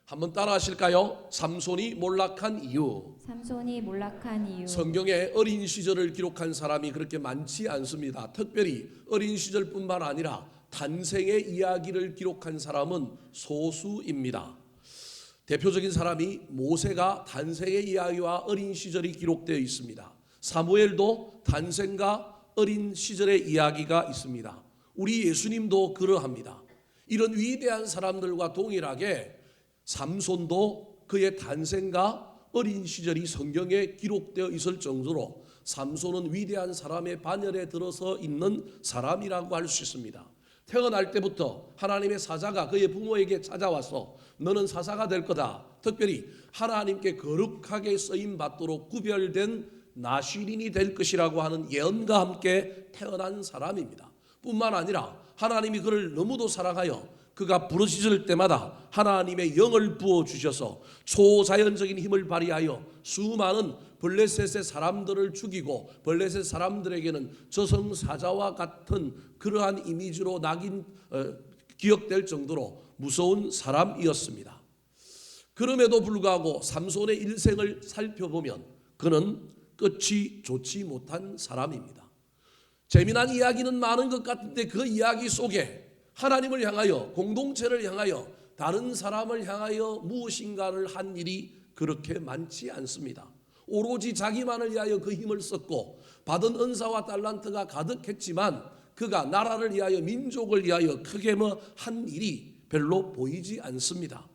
한번 따라 하실까요? 삼손이 몰락한 이유. 삼손이 몰락한 이유. 성경에 어린 시절을 기록한 사람이 그렇게 많지 않습니다. 특별히 어린 시절뿐만 아니라 탄생의 이야기를 기록한 사람은 소수입니다. 대표적인 사람이 모세가 탄생의 이야기와 어린 시절이 기록되어 있습니다. 사무엘도 탄생과 어린 시절의 이야기가 있습니다. 우리 예수님도 그러합니다. 이런 위대한 사람들과 동일하게 삼손도 그의 탄생과 어린 시절이 성경에 기록되어 있을 정도로 삼손은 위대한 사람의 반열에 들어서 있는 사람이라고 할 수 있습니다. 태어날 때부터 하나님의 사자가 그의 부모에게 찾아와서 너는 사사가 될 거다. 특별히 하나님께 거룩하게 쓰임 받도록 구별된 나시린이 될 것이라고 하는 예언과 함께 태어난 사람입니다. 뿐만 아니라 하나님이 그를 너무도 사랑하여 그가 부르짖을 때마다 하나님의 영을 부어주셔서 초자연적인 힘을 발휘하여 수많은 블레셋의 사람들을 죽이고 블레셋 사람들에게는 저승사자와 같은 그러한 이미지로 기억될 정도로 무서운 사람이었습니다. 그럼에도 불구하고 삼손의 일생을 살펴보면 그는 끝이 좋지 못한 사람입니다. 재미난 이야기는 많은 것 같은데 그 이야기 속에 하나님을 향하여, 공동체를 향하여, 다른 사람을 향하여 무엇인가를 한 일이 그렇게 많지 않습니다. 오로지 자기만을 위하여 그 힘을 썼고 받은 은사와 달란트가 가득했지만 그가 나라를 위하여, 민족을 위하여 크게 한 일이 별로 보이지 않습니다.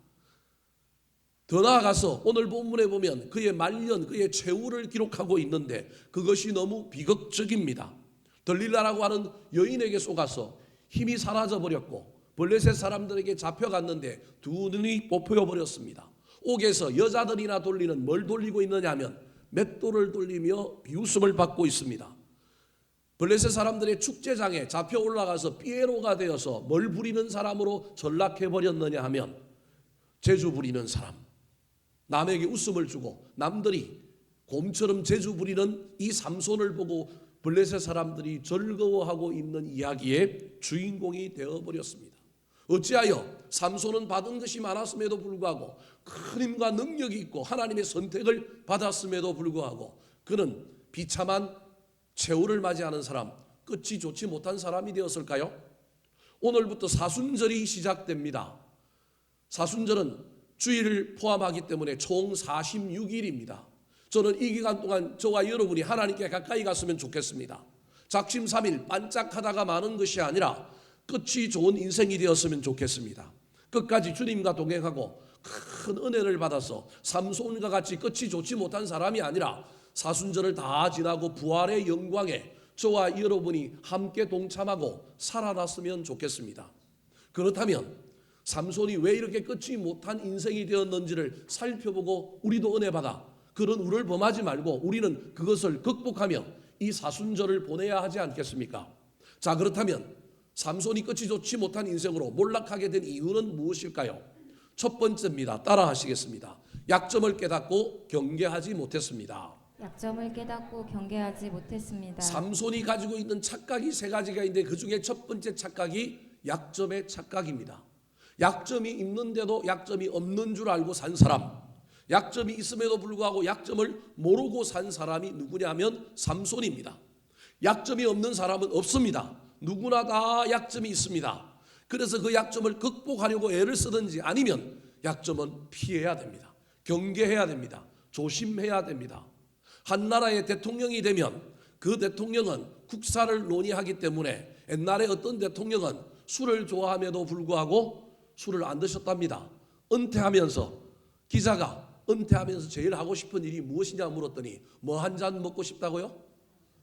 더 나아가서 오늘 본문에 보면 그의 말년, 그의 최후를 기록하고 있는데 그것이 너무 비극적입니다. 들릴라라고 하는 여인에게 속아서 힘이 사라져 버렸고 블레셋 사람들에게 잡혀갔는데 두 눈이 뽑혀 버렸습니다. 옥에서 여자들이나 돌리는 뭘 돌리고 있느냐 하면 맷돌을 돌리며 비웃음을 받고 있습니다. 블레셋 사람들의 축제장에 잡혀 올라가서 피에로가 되어서 뭘 부리는 사람으로 전락해 버렸느냐 하면 재주 부리는 사람, 남에게 웃음을 주고 남들이 곰처럼 재주 부리는 이 삼손을 보고 블레셋 사람들이 즐거워하고 있는 이야기의 주인공이 되어버렸습니다. 어찌하여 삼손은 받은 것이 많았음에도 불구하고 큰 힘과 능력이 있고 하나님의 선택을 받았음에도 불구하고 그는 비참한 최후를 맞이하는 사람, 끝이 좋지 못한 사람이 되었을까요? 오늘부터 사순절이 시작됩니다. 사순절은 주일을 포함하기 때문에 총 46일입니다. 저는 이 기간 동안 저와 여러분이 하나님께 가까이 갔으면 좋겠습니다. 작심삼일 반짝하다가 마는 것이 아니라 끝이 좋은 인생이 되었으면 좋겠습니다. 끝까지 주님과 동행하고 큰 은혜를 받아서 삼손과 같이 끝이 좋지 못한 사람이 아니라 사순절을 다 지나고 부활의 영광에 저와 여러분이 함께 동참하고 살아났으면 좋겠습니다. 그렇다면 삼손이 왜 이렇게 끝이 못한 인생이 되었는지를 살펴보고 우리도 은혜 받아 그런 우를 범하지 말고 우리는 그것을 극복하며 이 사순절을 보내야 하지 않겠습니까? 자, 그렇다면 삼손이 끝이 좋지 못한 인생으로 몰락하게 된 이유는 무엇일까요? 첫 번째입니다. 따라 하시겠습니다. 약점을 깨닫고 경계하지 못했습니다. 약점을 깨닫고 경계하지 못했습니다. 삼손이 가지고 있는 착각이 세 가지가 있는데 그중에 첫 번째 착각이 약점의 착각입니다. 약점이 있는데도 약점이 없는 줄 알고 산 사람, 약점이 있음에도 불구하고 약점을 모르고 산 사람이 누구냐면 삼손입니다. 약점이 없는 사람은 없습니다. 누구나 다 약점이 있습니다. 그래서 그 약점을 극복하려고 애를 쓰든지 아니면 약점은 피해야 됩니다. 경계해야 됩니다. 조심해야 됩니다. 한 나라의 대통령이 되면 그 대통령은 국사를 논의하기 때문에 옛날에 어떤 대통령은 술을 좋아함에도 불구하고 술을 안 드셨답니다. 은퇴하면서 기자가 은퇴하면서 제일 하고 싶은 일이 무엇이냐 물었더니 뭐 한 잔 먹고 싶다고요?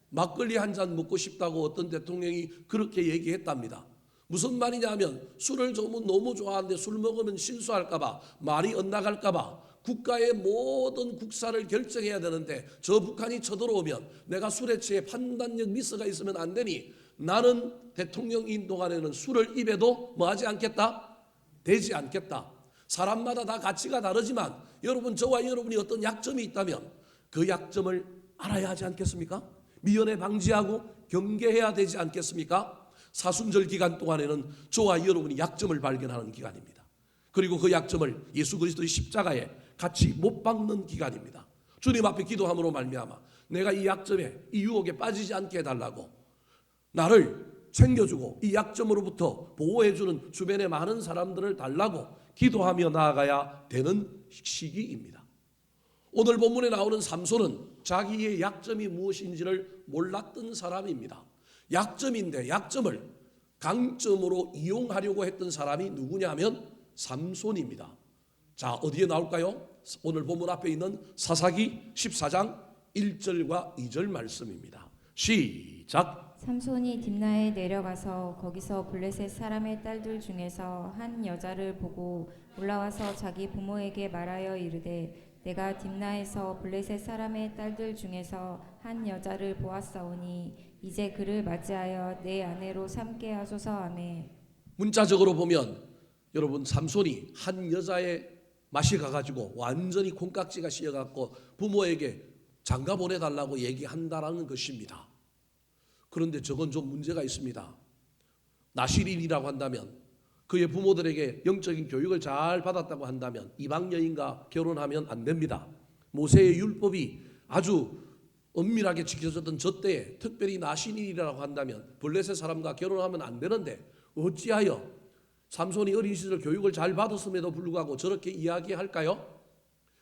막걸리 한 잔 먹고 싶다고 어떤 대통령이 그렇게 얘기했답니다. 무슨 말이냐 하면 술을 너무 좋아하는데 술 먹으면 실수할까 봐, 말이 엇나갈까 봐 국가의 모든 국사를 결정해야 되는데 저 북한이 쳐들어오면 내가 술에 취해 판단력 미스가 있으면 안 되니 나는 대통령인 동안에는 술을 입에도 뭐하지 않겠다? 되지 않겠다. 사람마다 다 가치가 다르지만 여러분, 저와 여러분이 어떤 약점이 있다면 그 약점을 알아야 하지 않겠습니까? 미연에 방지하고 경계해야 되지 않겠습니까? 사순절 기간 동안에는 저와 여러분이 약점을 발견하는 기간입니다. 그리고 그 약점을 예수 그리스도의 십자가에 같이 못 박는 기간입니다. 주님 앞에 기도함으로 말미암아 내가 이 약점에, 이 유혹에 빠지지 않게 해달라고, 나를 챙겨주고 이 약점으로부터 보호해주는 주변의 많은 사람들을 달라고 기도하며 나아가야 되는 시기입니다. 오늘 본문에 나오는 삼손은 자기의 약점이 무엇인지를 몰랐던 사람입니다. 약점인데 약점을 강점으로 이용하려고 했던 사람이 누구냐면 삼손입니다. 자, 어디에 나올까요? 오늘 본문 앞에 있는 사사기 14장 1절과 2절 말씀입니다. 시작. 삼손이 딥나에 내려가서 거기서 블레셋 사람의 딸들 중에서 한 여자를 보고 올라와서 자기 부모에게 말하여 이르되 내가 딥나에서 블레셋 사람의 딸들 중에서 한 여자를 보았사오니 이제 그를 맞이하여 내 아내로 삼게 하소서 하매. 문자적으로 보면 여러분, 삼손이 한 여자의 맛이 가가지고 완전히 콩깍지가 씌어갖고 부모에게 장가 보내달라고 얘기한다라는 것입니다. 그런데 저건 좀 문제가 있습니다. 나실인이라고 한다면, 그의 부모들에게 영적인 교육을 잘 받았다고 한다면 이방 여인과 결혼하면 안 됩니다. 모세의 율법이 아주 엄밀하게 지켜졌던 저 때에 특별히 나실인이라고 한다면 블레셋 사람과 결혼하면 안 되는데 어찌하여 삼손이 어린 시절 교육을 잘 받았음에도 불구하고 저렇게 이야기할까요?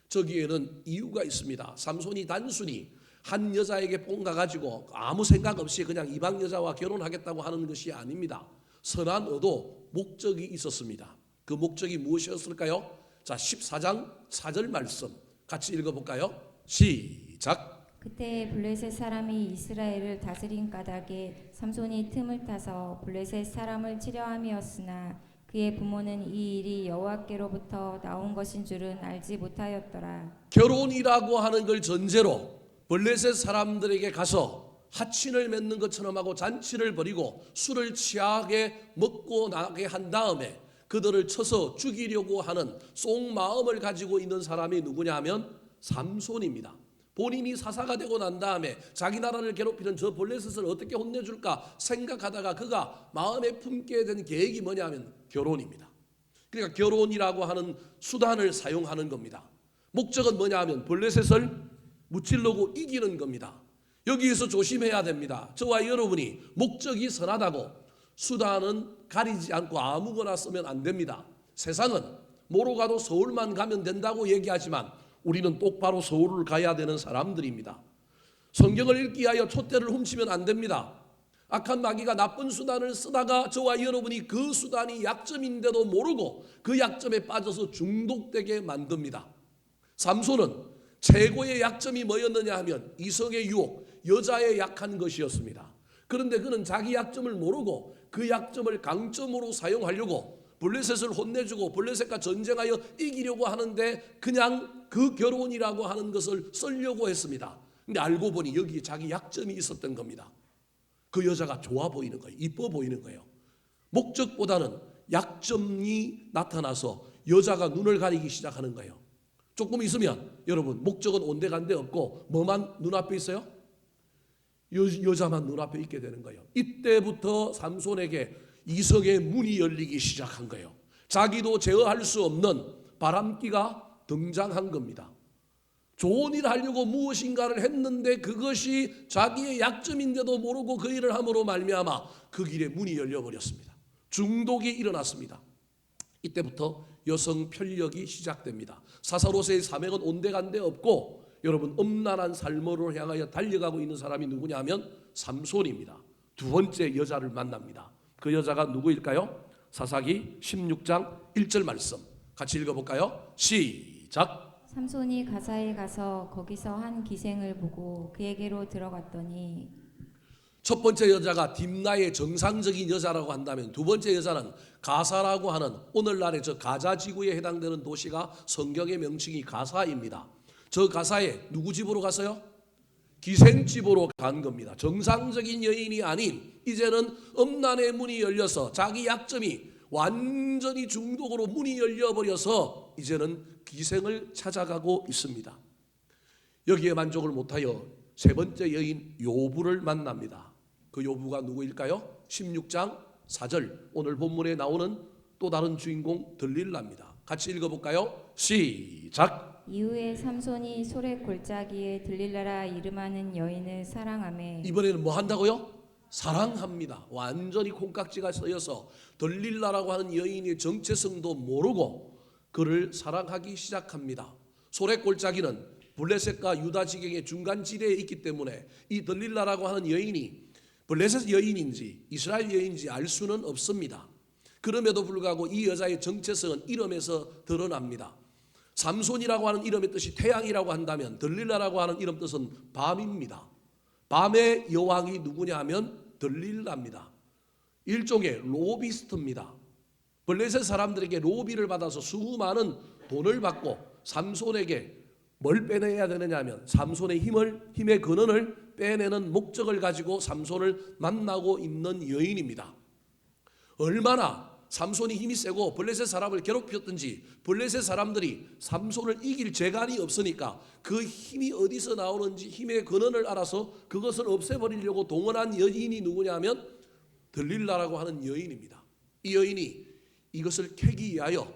저기에는 이유가 있습니다. 삼손이 단순히 한 여자에게 뽕가가지고 아무 생각 없이 그냥 이방 여자와 결혼하겠다고 하는 것이 아닙니다. 선한 의도, 목적이 있었습니다. 그 목적이 무엇이었을까요? 자, 14장 4절 말씀 같이 읽어볼까요? 시작. 그때 블레셋 사람이 이스라엘을 다스린 까닭에 삼손이 틈을 타서 블레셋 사람을 치려함이었으나 그의 부모는 이 일이 여호와께로부터 나온 것인 줄은 알지 못하였더라. 결혼이라고 하는 걸 전제로 블레셋 사람들에게 가서 하친을 맺는 것처럼 하고 잔치를 벌이고 술을 취하게 먹고 나게 한 다음에 그들을 쳐서 죽이려고 하는 속마음을 가지고 있는 사람이 누구냐 하면 삼손입니다. 본인이 사사가 되고 난 다음에 자기 나라를 괴롭히는 저 블레셋을 어떻게 혼내줄까 생각하다가 그가 마음에 품게 된 계획이 뭐냐면 결혼입니다. 그러니까 결혼이라고 하는 수단을 사용하는 겁니다. 목적은 뭐냐 하면 블레셋을 무찔러고 이기는 겁니다. 여기에서 조심해야 됩니다. 저와 여러분이 목적이 선하다고 수단은 가리지 않고 아무거나 쓰면 안 됩니다. 세상은 뭐로 가도 서울만 가면 된다고 얘기하지만 우리는 똑바로 서울을 가야 되는 사람들입니다. 성경을 읽기 위하여 촛대를 훔치면 안 됩니다. 악한 마귀가 나쁜 수단을 쓰다가 저와 여러분이 그 수단이 약점인데도 모르고 그 약점에 빠져서 중독되게 만듭니다. 삼손은 최고의 약점이 뭐였느냐 하면 이성의 유혹, 여자에 약한 것이었습니다. 그런데 그는 자기 약점을 모르고 그 약점을 강점으로 사용하려고 블레셋을 혼내주고 블레셋과 전쟁하여 이기려고 하는데 그냥 그 결혼이라고 하는 것을 쓰려고 했습니다. 근데 알고 보니 여기에 자기 약점이 있었던 겁니다. 그 여자가 좋아 보이는 거예요. 이뻐 보이는 거예요. 목적보다는 약점이 나타나서 여자가 눈을 가리기 시작하는 거예요. 조금 있으면 여러분 목적은 온데간데 없고 뭐만 눈앞에 있어요? 여자만 눈앞에 있게 되는 거예요. 이때부터 삼손에게 이성의 문이 열리기 시작한 거예요. 자기도 제어할 수 없는 바람기가 등장한 겁니다. 좋은 일 하려고 무엇인가를 했는데 그것이 자기의 약점인데도 모르고 그 일을 함으로 말미암아 그 길에 문이 열려버렸습니다. 중독이 일어났습니다. 이때부터 여성 편력이 시작됩니다. 사사로서의 사명은 온데간데 없고 여러분 음란한 삶으로 향하여 달려가고 있는 사람이 누구냐 하면 삼손입니다. 두 번째 여자를 만납니다. 그 여자가 누구일까요? 사사기 16장 1절 말씀 같이 읽어볼까요? 시작. 삼손이 가사에 가서 거기서 한 기생을 보고 그에게로 들어갔더니 첫 번째 여자가 딥나의 정상적인 여자라고 한다면 두 번째 여자는 가사라고 하는 오늘날의 저 가자 지구에 해당되는 도시가 성경의 명칭이 가사입니다. 저 가사에 누구 집으로 갔어요? 기생집으로 간 겁니다. 정상적인 여인이 아닌 이제는 음란의 문이 열려서 자기 약점이 완전히 중독으로 문이 열려버려서 이제는 기생을 찾아가고 있습니다. 여기에 만족을 못하여 세 번째 여인 요부를 만납니다. 그 요부가 누구일까요? 16장 4절 오늘 본문에 나오는 또 다른 주인공 들릴라입니다. 같이 읽어볼까요? 시작. 이후에 삼손이 소래 골짜기에 들릴라라 이름하는 여인을 사랑하매. 이번에는 뭐 한다고요? 사랑합니다. 완전히 콩깍지가 쓰여서 들릴라라고 하는 여인의 정체성도 모르고 그를 사랑하기 시작합니다. 소래 골짜기는 블레셋과 유다 지경의 중간 지대에 있기 때문에 이 들릴라라고 하는 여인이 블레셋 여인인지 이스라엘 여인인지 알 수는 없습니다. 그럼에도 불구하고 이 여자의 정체성은 이름에서 드러납니다. 삼손이라고 하는 이름의 뜻이 태양이라고 한다면 들릴라라고 하는 이름 뜻은 밤입니다. 밤의 여왕이 누구냐 하면 들릴라입니다. 일종의 로비스트입니다. 블레셋 사람들에게 로비를 받아서 수많은 돈을 받고 삼손에게 뭘 빼내야 되느냐 하면 삼손의 힘의 근원을 빼내는 목적을 가지고 삼손을 만나고 있는 여인입니다. 얼마나 삼손이 힘이 세고 블레셋 사람을 괴롭혔든지 블레셋 사람들이 삼손을 이길 재간이 없으니까 그 힘이 어디서 나오는지 힘의 근원을 알아서 그것을 없애버리려고 동원한 여인이 누구냐 하면 들릴라라고 하는 여인입니다. 이 여인이 이것을 캐기 위하여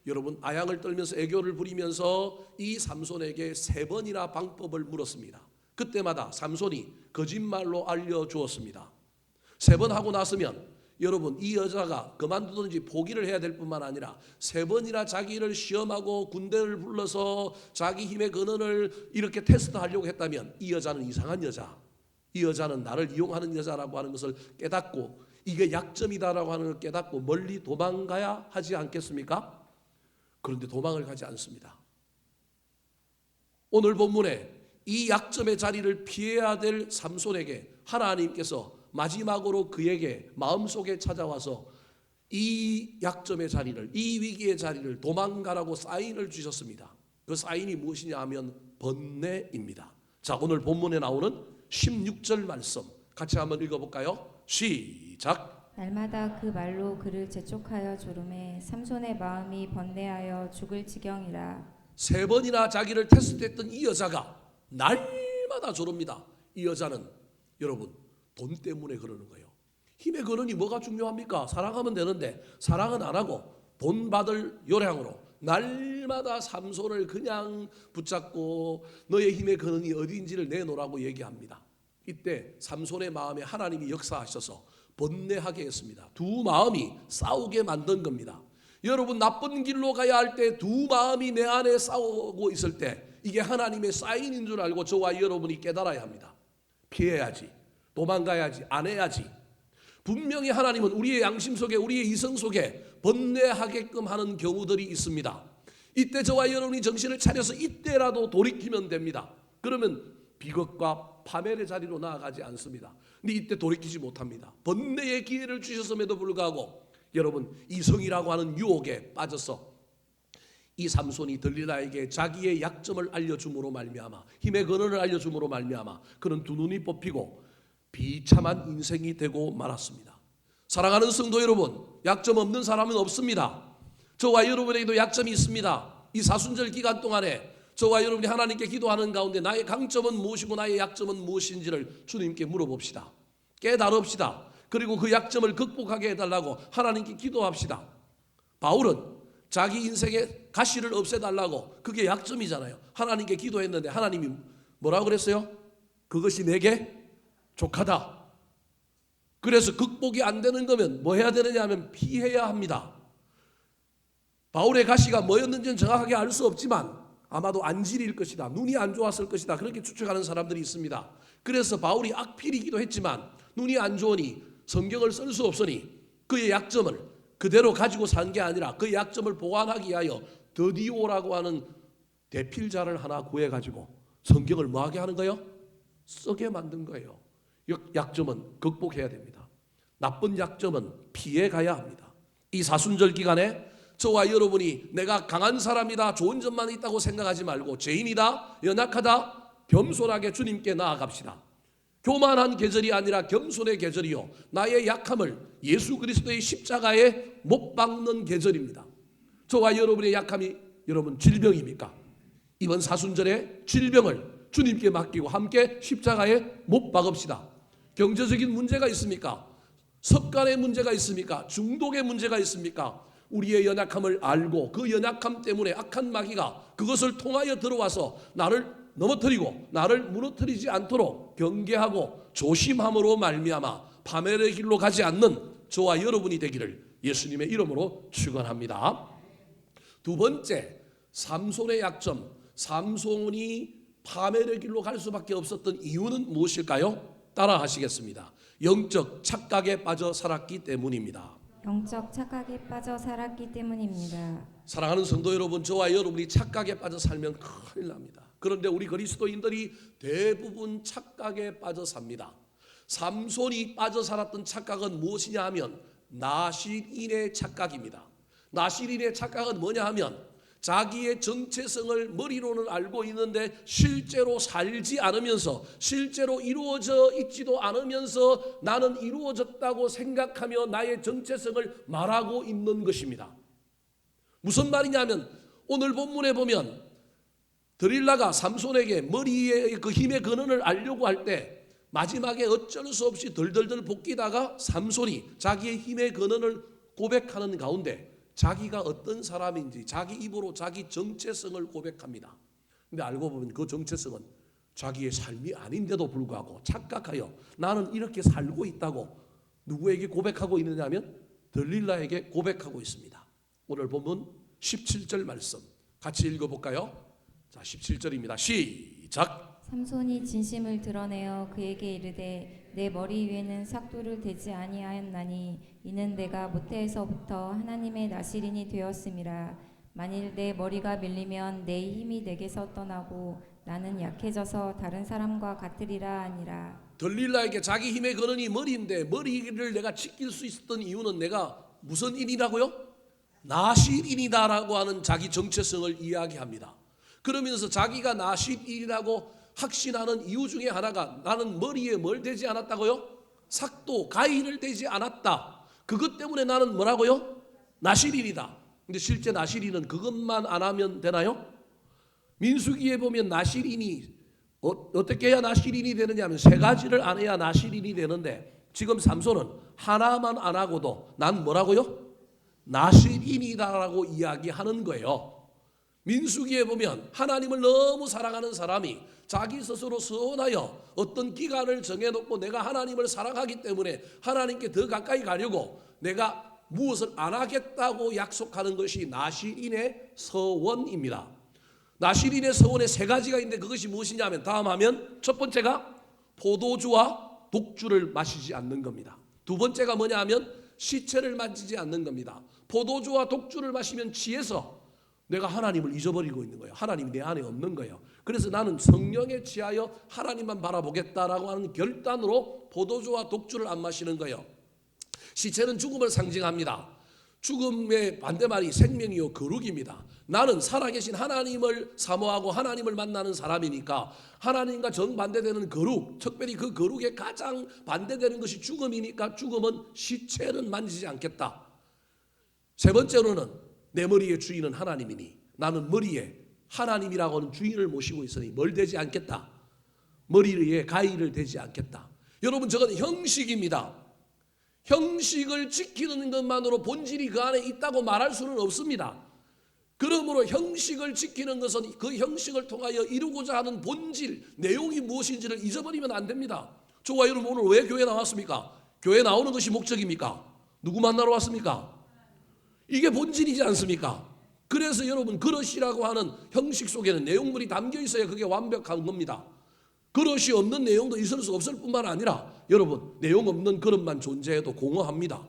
여러분 아양을 떨면서 애교를 부리면서 이 삼손에게 3번이나 방법을 물었습니다. 그때마다 삼손이 거짓말로 알려주었습니다. 3번 하고 나서면 여러분 이 여자가 그만두든지 포기를 해야 될 뿐만 아니라 3번이나 자기를 시험하고 군대를 불러서 자기 힘의 근원을 이렇게 테스트하려고 했다면 이 여자는 이상한 여자, 이 여자는 나를 이용하는 여자라고 하는 것을 깨닫고 이게 약점이다라고 하는 걸 깨닫고 멀리 도망가야 하지 않겠습니까? 그런데 도망을 가지 않습니다. 오늘 본문에 이 약점의 자리를 피해야 될 삼손에게 하나님께서 마지막으로 그에게 마음속에 찾아와서 이 약점의 자리를, 이 위기의 자리를 도망가라고 사인을 주셨습니다. 그 사인이 무엇이냐 하면 번뇌입니다. 자, 오늘 본문에 나오는 16절 말씀 같이 한번 읽어볼까요? 시작. 날마다 그 말로 그를 재촉하여 조름해 삼손의 마음이 번뇌하여 죽을 지경이라. 3번이나 자기를 테스트했던 이 여자가 날마다 조릅니다. 이 여자는 여러분 돈 때문에 그러는 거예요. 힘의 근원이 뭐가 중요합니까? 사랑하면 되는데 사랑은 안 하고 돈 받을 요량으로 날마다 삼손을 그냥 붙잡고 너의 힘의 근원이 어디인지를 내놓으라고 얘기합니다. 이때 삼손의 마음에 하나님이 역사하셔서 번뇌하게 했습니다. 두 마음이 싸우게 만든 겁니다. 여러분 나쁜 길로 가야 할 때 두 마음이 내 안에 싸우고 있을 때 이게 하나님의 사인인 줄 알고 저와 여러분이 깨달아야 합니다. 피해야지, 도망가야지, 안 해야지. 분명히 하나님은 우리의 양심 속에 우리의 이성 속에 번뇌하게끔 하는 경우들이 있습니다. 이때 저와 여러분이 정신을 차려서 이때라도 돌이키면 됩니다. 그러면 비극과 파멸의 자리로 나아가지 않습니다. 근데 이때 돌이키지 못합니다. 번뇌의 기회를 주셨음에도 불구하고 여러분 이성이라고 하는 유혹에 빠져서 이 삼손이 들릴라에게 자기의 약점을 알려줌으로 말미암아 힘의 근원을 알려줌으로 말미암아 그는 두 눈이 뽑히고 비참한 인생이 되고 말았습니다. 사랑하는 성도 여러분, 약점 없는 사람은 없습니다. 저와 여러분에게도 약점이 있습니다. 이 사순절 기간 동안에 저와 여러분이 하나님께 기도하는 가운데 나의 강점은 무엇이고 나의 약점은 무엇인지를 주님께 물어봅시다. 깨달읍시다. 그리고 그 약점을 극복하게 해달라고 하나님께 기도합시다. 바울은 자기 인생의 가시를 없애달라고, 그게 약점이잖아요. 하나님께 기도했는데 하나님이 뭐라고 그랬어요? 그것이 내게 족하다. 그래서 극복이 안 되는 거면 뭐 해야 되느냐 하면 피해야 합니다. 바울의 가시가 뭐였는지는 정확하게 알 수 없지만 아마도 안질일 것이다, 눈이 안 좋았을 것이다, 그렇게 추측하는 사람들이 있습니다. 그래서 바울이 악필이기도 했지만 눈이 안 좋으니 성경을 쓸 수 없으니 그의 약점을 그대로 가지고 산 게 아니라 그 약점을 보완하기 위하여 드디오라고 하는 대필자를 하나 구해가지고 성경을 뭐하게 하는 거예요? 쓰게 만든 거예요. 약점은 극복해야 됩니다. 나쁜 약점은 피해가야 합니다. 이 사순절 기간에 저와 여러분이 내가 강한 사람이다, 좋은 점만 있다고 생각하지 말고 죄인이다, 연약하다, 겸손하게 주님께 나아갑시다. 교만한 계절이 아니라 겸손의 계절이요, 나의 약함을 예수 그리스도의 십자가에 못 박는 계절입니다. 저와 여러분의 약함이 여러분 질병입니까? 이번 사순절에 질병을 주님께 맡기고 함께 십자가에 못 박읍시다. 경제적인 문제가 있습니까? 습관의 문제가 있습니까? 중독의 문제가 있습니까? 우리의 연약함을 알고 그 연약함 때문에 악한 마귀가 그것을 통하여 들어와서 나를 넘어뜨리고 나를 무너뜨리지 않도록 경계하고 조심함으로 말미암아 파멸의 길로 가지 않는 저와 여러분이 되기를 예수님의 이름으로 축원합니다. 두 번째, 삼손의 약점. 삼손이 파멸의 길로 갈 수밖에 없었던 이유는 무엇일까요? 따라 하시겠습니다. 영적 착각에 빠져 살았기 때문입니다. 영적 착각에 빠져 살았기 때문입니다. 사랑하는 성도 여러분, 저와 여러분이 착각에 빠져 살면 큰일 납니다. 그런데 우리 그리스도인들이 대부분 착각에 빠져 삽니다. 삼손이 빠져 살았던 착각은 무엇이냐 하면 나실인의 착각입니다. 나실인의 착각은 뭐냐 하면 자기의 정체성을 머리로는 알고 있는데 실제로 살지 않으면서 실제로 이루어져 있지도 않으면서 나는 이루어졌다고 생각하며 나의 정체성을 말하고 있는 것입니다. 무슨 말이냐면 오늘 본문에 보면 드릴라가 삼손에게 머리의 그 힘의 근원을 알려고 할 때 마지막에 어쩔 수 없이 덜덜덜 볶이다가 삼손이 자기의 힘의 근원을 고백하는 가운데 자기가 어떤 사람인지 자기 입으로 자기 정체성을 고백합니다. 근데 알고 보면 그 정체성은 자기의 삶이 아닌데도 불구하고 착각하여 나는 이렇게 살고 있다고 누구에게 고백하고 있느냐 하면 들릴라에게 고백하고 있습니다. 오늘 본문 17절 말씀 같이 읽어볼까요? 자, 17절입니다. 시작. 삼손이 진심을 드러내어 그에게 이르되 내 머리 위에는 삭도를 대지 아니하였나니 이는 내가 모태에서부터 하나님의 나실인이 되었음이라. 만일 내 머리가 밀리면 내 힘이 내게서 떠나고 나는 약해져서 다른 사람과 같으리라 하니라. 들릴라에게 자기 힘의 근원이 머리인데 머리를 내가 지킬 수 있었던 이유는 내가 무슨 인이라고요? 나실인이다라고 하는 자기 정체성을 이야기합니다. 그러면서 자기가 나실인이라고 확신하는 이유 중에 하나가 나는 머리에 뭘 대지 않았다고요? 삭도, 가위를 대지 않았다. 그것 때문에 나는 뭐라고요? 나실인이다. 근데 실제 나실인은 그것만 안 하면 되나요? 민수기에 보면 나실인이 어떻게 해야 나실인이 되느냐 하면 세 가지를 안 해야 나실인이 되는데 지금 삼손은 하나만 안 하고도 난 뭐라고요? 나실인이다라고 이야기하는 거예요. 민수기에 보면 하나님을 너무 사랑하는 사람이 자기 스스로 서운하여 어떤 기간을 정해놓고 내가 하나님을 사랑하기 때문에 하나님께 더 가까이 가려고 내가 무엇을 안 하겠다고 약속하는 것이 나실인의 서원입니다. 나실인의 서원에 세 가지가 있는데 그것이 무엇이냐 하면 다음 하면 첫 번째가 포도주와 독주를 마시지 않는 겁니다. 두 번째가 뭐냐 하면 시체를 만지지 않는 겁니다. 포도주와 독주를 마시면 취해서 내가 하나님을 잊어버리고 있는 거예요. 하나님이 내 안에 없는 거예요. 그래서 나는 성령에 취하여 하나님만 바라보겠다라고 하는 결단으로 포도주와 독주를 안 마시는 거예요. 시체는 죽음을 상징합니다. 죽음의 반대말이 생명이요 거룩입니다. 나는 살아계신 하나님을 사모하고 하나님을 만나는 사람이니까 하나님과 정반대되는 거룩, 특별히 그 거룩에 가장 반대되는 것이 죽음이니까 죽음은 시체는 만지지 않겠다. 세 번째로는 내 머리의 주인은 하나님이니 나는 머리에 하나님이라고 하는 주인을 모시고 있으니 뭘 대지 않겠다. 머리에 가위를 대지 않겠다. 여러분 저건 형식입니다. 형식을 지키는 것만으로 본질이 그 안에 있다고 말할 수는 없습니다. 그러므로 형식을 지키는 것은 그 형식을 통하여 이루고자 하는 본질, 내용이 무엇인지를 잊어버리면 안 됩니다. 저와 여러분 오늘 왜 교회 나왔습니까? 교회 나오는 것이 목적입니까? 누구 만나러 왔습니까? 이게 본질이지 않습니까? 그래서 여러분 그릇이라고 하는 형식 속에는 내용물이 담겨 있어야 그게 완벽한 겁니다. 그릇이 없는 내용도 있을 수 없을 뿐만 아니라 여러분 내용 없는 그릇만 존재해도 공허합니다.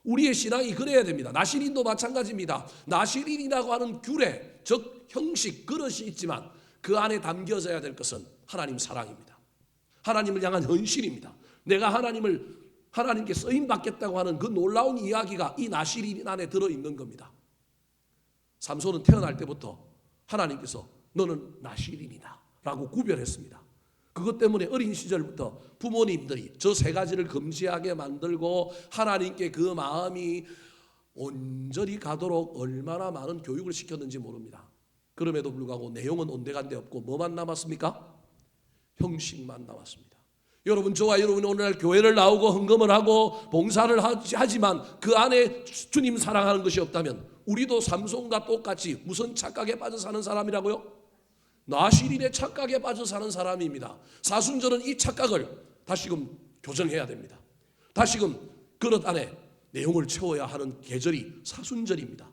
우리의 신앙이 그래야 됩니다. 나실인도 마찬가지입니다. 나실인이라고 하는 규례, 즉 형식, 그릇이 있지만 그 안에 담겨져야 될 것은 하나님 사랑입니다. 하나님을 향한 헌신입니다. 내가 하나님께 쓰임 받겠다고 하는 그 놀라운 이야기가 이 나실인 안에 들어있는 겁니다. 삼손은 태어날 때부터 하나님께서 너는 나실인이다 라고 구별했습니다. 그것 때문에 어린 시절부터 부모님들이 저 세 가지를 금지하게 만들고 하나님께 그 마음이 온전히 가도록 얼마나 많은 교육을 시켰는지 모릅니다. 그럼에도 불구하고 내용은 온데간데 없고 뭐만 남았습니까? 형식만 남았습니다. 여러분, 저와 여러분이 오늘날 교회를 나오고 헌금을 하고 봉사를 하지만 그 안에 주님 사랑하는 것이 없다면 우리도 삼손과 똑같이 무슨 착각에 빠져 사는 사람이라고요? 나실인의 착각에 빠져 사는 사람입니다. 사순절은 이 착각을 다시금 교정해야 됩니다. 다시금 그릇 안에 내용을 채워야 하는 계절이 사순절입니다.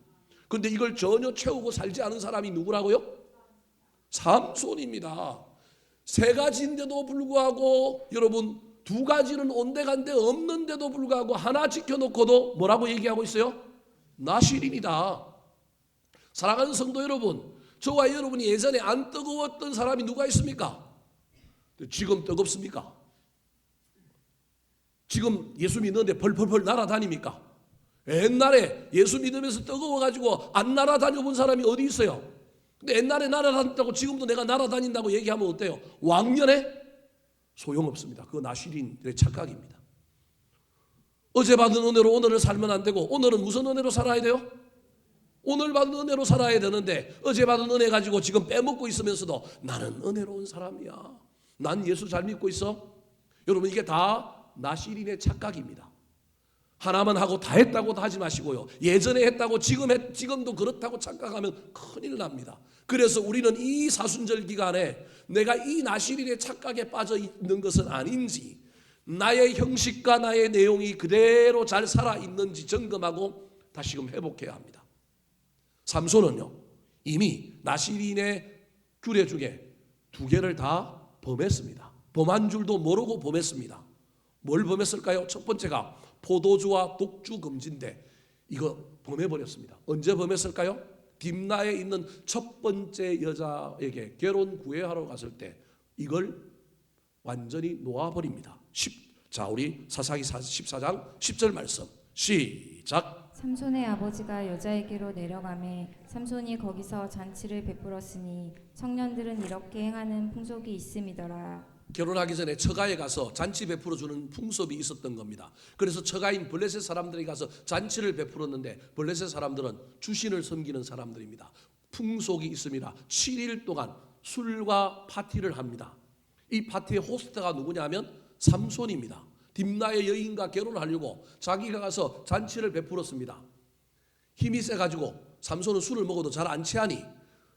그런데 이걸 전혀 채우고 살지 않은 사람이 누구라고요? 삼손입니다. 세 가지인데도 불구하고 여러분, 두 가지는 온데간데 없는데도 불구하고 하나 지켜놓고도 뭐라고 얘기하고 있어요? 나실인이다. 사랑하는 성도 여러분, 저와 여러분이 예전에 안 뜨거웠던 사람이 누가 있습니까? 지금 뜨겁습니까? 지금 예수 믿는데 펄펄펄 날아다닙니까? 옛날에 예수 믿으면서 뜨거워가지고 안 날아다녀 본 사람이 어디 있어요? 근데 옛날에 날아다녔다고 지금도 내가 날아다닌다고 얘기하면 어때요? 왕년에? 소용없습니다. 그거 나실인의 착각입니다. 어제 받은 은혜로 오늘을 살면 안 되고, 오늘은 무슨 은혜로 살아야 돼요? 오늘 받은 은혜로 살아야 되는데 어제 받은 은혜 가지고 지금 빼먹고 있으면서도 나는 은혜로운 사람이야, 난 예수 잘 믿고 있어. 여러분, 이게 다 나실인의 착각입니다. 하나만 하고 다 했다고도 하지 마시고요. 예전에 했다고 지금도 그렇다고 착각하면 큰일 납니다. 그래서 우리는 이 사순절 기간에 내가 이 나실인의 착각에 빠져 있는 것은 아닌지, 나의 형식과 나의 내용이 그대로 잘 살아있는지 점검하고 다시금 회복해야 합니다. 삼손은요, 이미 나실인의 규례 중에 두 개를 다 범했습니다. 범한 줄도 모르고 범했습니다. 뭘 범했을까요? 첫 번째가 포도주와 독주 금지인데 이거 범해버렸습니다. 언제 범했을까요? 딥나에 있는 첫 번째 여자에게 결혼 구애하러 갔을 때 이걸 완전히 놓아버립니다. 자, 우리 사사기 14장 10절 말씀 시작. 삼손의 아버지가 여자에게로 내려가매 삼손이 거기서 잔치를 베풀었으니 청년들은 이렇게 행하는 풍속이 있음이더라. 결혼하기 전에 처가에 가서 잔치 베풀어 주는 풍습이 있었던 겁니다. 그래서 처가인 블레셋 사람들이 가서 잔치를 베풀었는데 블레셋 사람들은 주신을 섬기는 사람들입니다. 풍속이 있습니다. 7일 동안 술과 파티를 합니다. 이 파티의 호스트가 누구냐면 삼손입니다. 딥나의 여인과 결혼하려고 자기가 가서 잔치를 베풀었습니다. 힘이 세가지고 삼손은 술을 먹어도 잘 안 취하니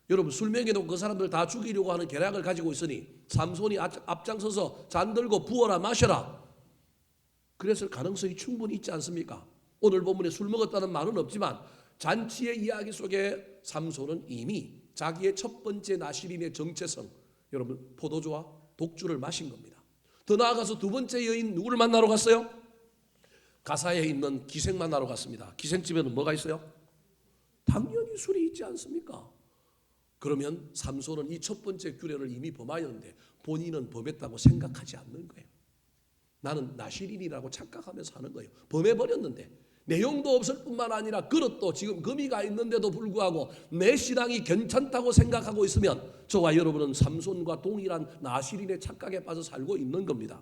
여러분, 술 먹여놓고 그 사람들 다 죽이려고 하는 계략을 가지고 있으니 삼손이 앞장서서 잔들고 부어라 마셔라 그랬을 가능성이 충분히 있지 않습니까? 오늘 본문에 술 먹었다는 말은 없지만 잔치의 이야기 속에 삼손은 이미 자기의 첫 번째 나실인의 정체성, 여러분, 포도주와 독주를 마신 겁니다. 더 나아가서 두 번째 여인 누구를 만나러 갔어요? 가사에 있는 기생 만나러 갔습니다. 기생집에는 뭐가 있어요? 당연히 술이 있지 않습니까? 그러면 삼손은 이 첫 번째 규례를 이미 범하였는데 본인은 범했다고 생각하지 않는 거예요. 나는 나실인이라고 착각하면서 하는 거예요. 범해버렸는데 내용도 없을 뿐만 아니라 그릇도 지금 금이가 있는데도 불구하고 내 신앙이 괜찮다고 생각하고 있으면 저와 여러분은 삼손과 동일한 나실인의 착각에 빠져 살고 있는 겁니다.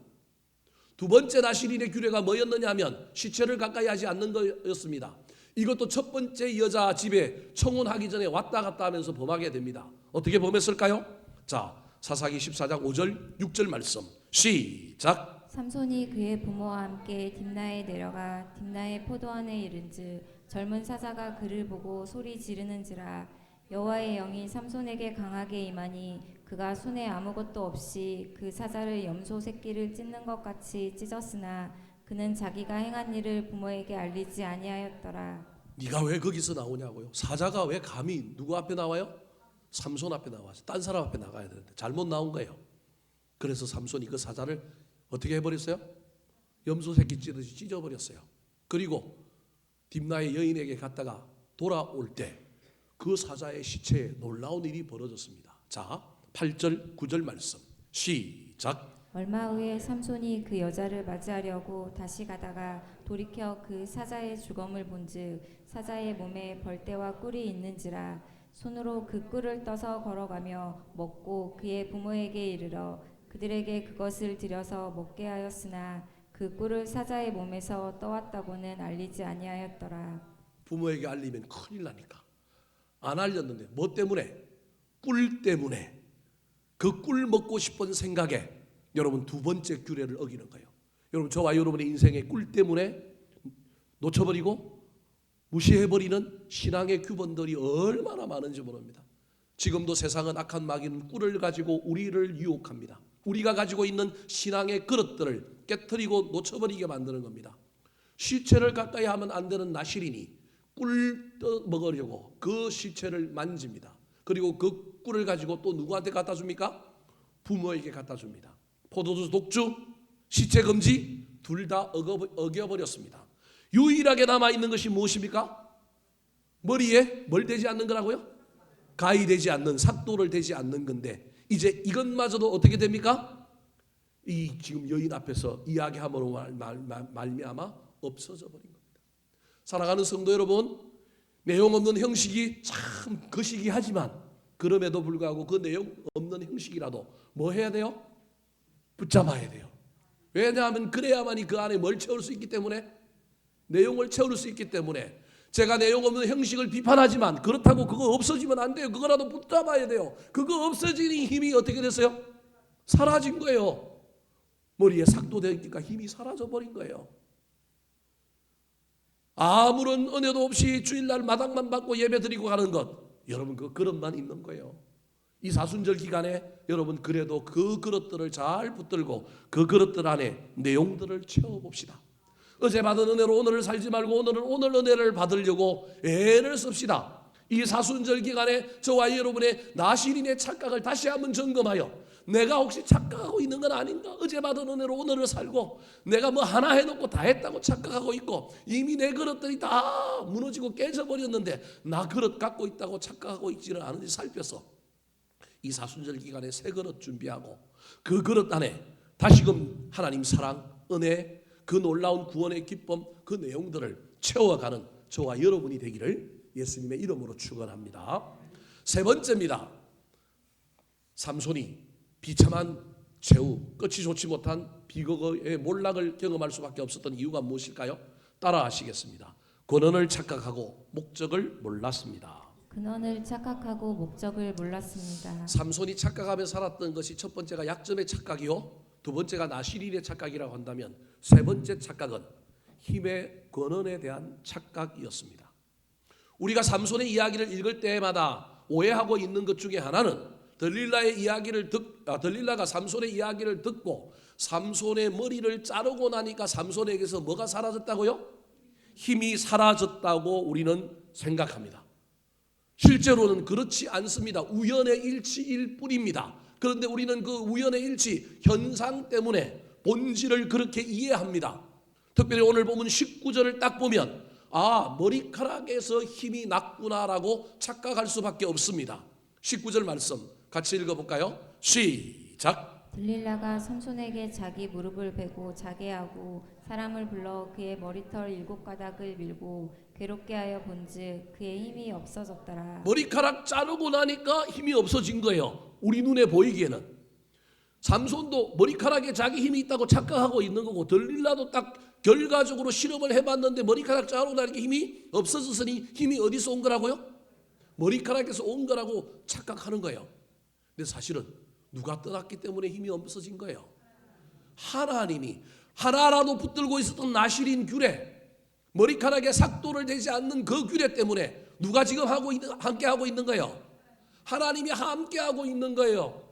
두 번째 나실인의 규례가 뭐였느냐 하면 시체를 가까이 하지 않는 거였습니다. 이것도 첫 번째 여자 집에 청혼하기 전에 왔다 갔다 하면서 범하게 됩니다. 어떻게 범했을까요? 자, 사사기 14장 5절 6절 말씀 시작. 삼손이 그의 부모와 함께 딥나에 내려가 딥나의 포도원에 이른즉 젊은 사자가 그를 보고 소리 지르는지라. 여호와의 영이 삼손에게 강하게 임하니 그가 손에 아무것도 없이 그 사자를 염소 새끼를 찢는 것 같이 찢었으나 그는 자기가 행한 일을 부모에게 알리지 아니하였더라. 네가 왜 거기서 나오냐고요? 사자가 왜 감히 누구 앞에 나와요? 삼손 앞에 나와서 딴 사람 앞에 나가야 되는데 잘못 나온 거예요. 그래서 삼손이 그 사자를 어떻게 해버렸어요? 염소 새끼 찢듯이 찢어버렸어요. 그리고 딥나의 여인에게 갔다가 돌아올 때 그 사자의 시체에 놀라운 일이 벌어졌습니다. 자, 8절 9절 말씀 시작. 얼마 후에 삼손이 그 여자를 맞이하려고 다시 가다가 돌이켜 그 사자의 죽음을 본즉 사자의 몸에 벌떼와 꿀이 있는지라. 손으로 그 꿀을 떠서 걸어가며 먹고 그의 부모에게 이르러 그들에게 그것을 드려서 먹게 하였으나 그 꿀을 사자의 몸에서 떠왔다고는 알리지 아니하였더라. 부모에게 알리면 큰일 나니까 안 알렸는데 뭐 때문에? 꿀 때문에. 그 꿀 먹고 싶은 생각에 여러분 두 번째 규례를 어기는 거예요. 여러분 저와 여러분의 인생의 꿀 때문에 놓쳐버리고 무시해버리는 신앙의 규범들이 얼마나 많은지 모릅니다. 지금도 세상은 악한 마귀는 꿀을 가지고 우리를 유혹합니다. 우리가 가지고 있는 신앙의 그릇들을 깨트리고 놓쳐버리게 만드는 겁니다. 시체를 가까이 하면 안 되는 나시린이 꿀 떠먹으려고 그 시체를 만집니다. 그리고 그 꿀을 가지고 또 누구한테 갖다 줍니까? 부모에게 갖다 줍니다. 포도주 독주, 시체 금지 둘 다 어겨버렸습니다. 유일하게 남아있는 것이 무엇입니까? 머리에 뭘 대지 않는 거라고요? 가위 되지 않는, 삭도를 대지 않는 건데 이제 이것마저도 어떻게 됩니까? 이 지금 여인 앞에서 이야기함으로 말미암아 없어져 버린 겁니다. 사랑하는 성도 여러분, 내용 없는 형식이 참 거시기하지만 그럼에도 불구하고 그 내용 없는 형식이라도 뭐 해야 돼요? 붙잡아야 돼요. 왜냐하면 그래야만이 그 안에 뭘 채울 수 있기 때문에, 내용을 채울 수 있기 때문에. 제가 내용 없는 형식을 비판하지만 그렇다고 그거 없어지면 안 돼요. 그거라도 붙잡아야 돼요. 그거 없어지는 힘이 어떻게 됐어요? 사라진 거예요. 머리에 삭도 되니까 힘이 사라져 버린 거예요. 아무런 은혜도 없이 주일날 마당만 받고 예배 드리고 가는 것, 여러분 그 그릇만 있는 거예요. 이 사순절 기간에 여러분 그래도 그 그릇들을 잘 붙들고 그 그릇들 안에 내용들을 채워봅시다. 어제 받은 은혜로 오늘을 살지 말고 오늘은 오늘 은혜를 받으려고 애를 씁시다. 이 사순절 기간에 저와 여러분의 나시린의 착각을 다시 한번 점검하여 내가 혹시 착각하고 있는 건 아닌가? 어제 받은 은혜로 오늘을 살고 내가 뭐 하나 해놓고 다 했다고 착각하고 있고 이미 내 그릇들이 다 무너지고 깨져버렸는데 나 그릇 갖고 있다고 착각하고 있지는 않은지 살펴서 이 사순절 기간에 새 그릇 준비하고 그 그릇 안에 다시금 하나님 사랑, 은혜, 그 놀라운 구원의 기쁨, 그 내용들을 채워가는 저와 여러분이 되기를 예수님의 이름으로 축원합니다. 세 번째입니다. 삼손이 비참한 최후, 끝이 좋지 못한 비극의 몰락을 경험할 수밖에 없었던 이유가 무엇일까요? 따라하시겠습니다. 근원을 착각하고 목적을 몰랐습니다. 근원을 착각하고 목적을 몰랐습니다. 삼손이 착각하며 살았던 것이 첫 번째가 약점의 착각이요, 두 번째가 나시린의 착각이라고 한다면 세 번째 착각은 힘의 근원에 대한 착각이었습니다. 우리가 삼손의 이야기를 읽을 때마다 오해하고 있는 것 중에 하나는 들릴라가 삼손의 이야기를 듣고 삼손의 머리를 자르고 나니까 삼손에게서 뭐가 사라졌다고요? 힘이 사라졌다고 우리는 생각합니다. 실제로는 그렇지 않습니다. 우연의 일치일 뿐입니다. 그런데 우리는 그 우연의 일치 현상 때문에 본질을 그렇게 이해합니다. 특별히 오늘 보면 19절을 딱 보면 머리카락에서 힘이 났구나라고 착각할 수밖에 없습니다. 19절 말씀 같이 읽어볼까요? 시작. 들릴라가 삼손에게 자기 무릎을 베고 자게 하고 사람을 불러 그의 머리털 7가닥을 밀고 괴롭게 하여 본즉 그의 힘이 없어졌더라. 머리카락 자르고 나니까 힘이 없어진 거예요. 우리 눈에 보이기에는. 삼손도 머리카락에 자기 힘이 있다고 착각하고 있는 거고, 들릴라도 딱 결과적으로 실험을 해봤는데 머리카락 자르고 나니까 힘이 없어졌으니 힘이 어디서 온 거라고요? 머리카락에서 온 거라고 착각하는 거예요. 근데 사실은 누가 떠났기 때문에 힘이 없어진 거예요? 하나님이. 하나라도 붙들고 있었던 나시린 규례, 머리카락에 삭도를 대지 않는 그 규례 때문에 누가 지금 함께 하고 있는 거예요? 하나님이 함께 하고 있는 거예요.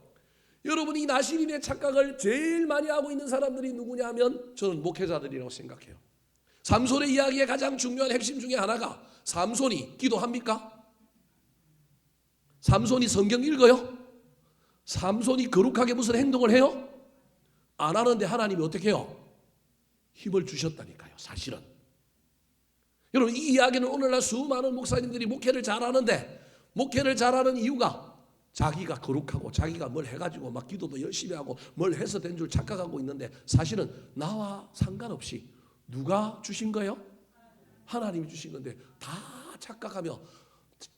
여러분, 이 나시린의 착각을 제일 많이 하고 있는 사람들이 누구냐 하면 저는 목회자들이라고 생각해요. 삼손의 이야기의 가장 중요한 핵심 중에 하나가, 삼손이 기도합니까? 삼손이 성경 읽어요? 삼손이 거룩하게 무슨 행동을 해요? 안 하는데 하나님이 어떻게 해요? 힘을 주셨다니까요. 사실은 여러분, 이 이야기는 오늘날 수많은 목사님들이 목회를 잘하는데, 목회를 잘하는 이유가 자기가 거룩하고 자기가 뭘 해가지고 막 기도도 열심히 하고 뭘 해서 된 줄 착각하고 있는데, 사실은 나와 상관없이 누가 주신 거예요? 하나님이 주신 건데 다 착각하며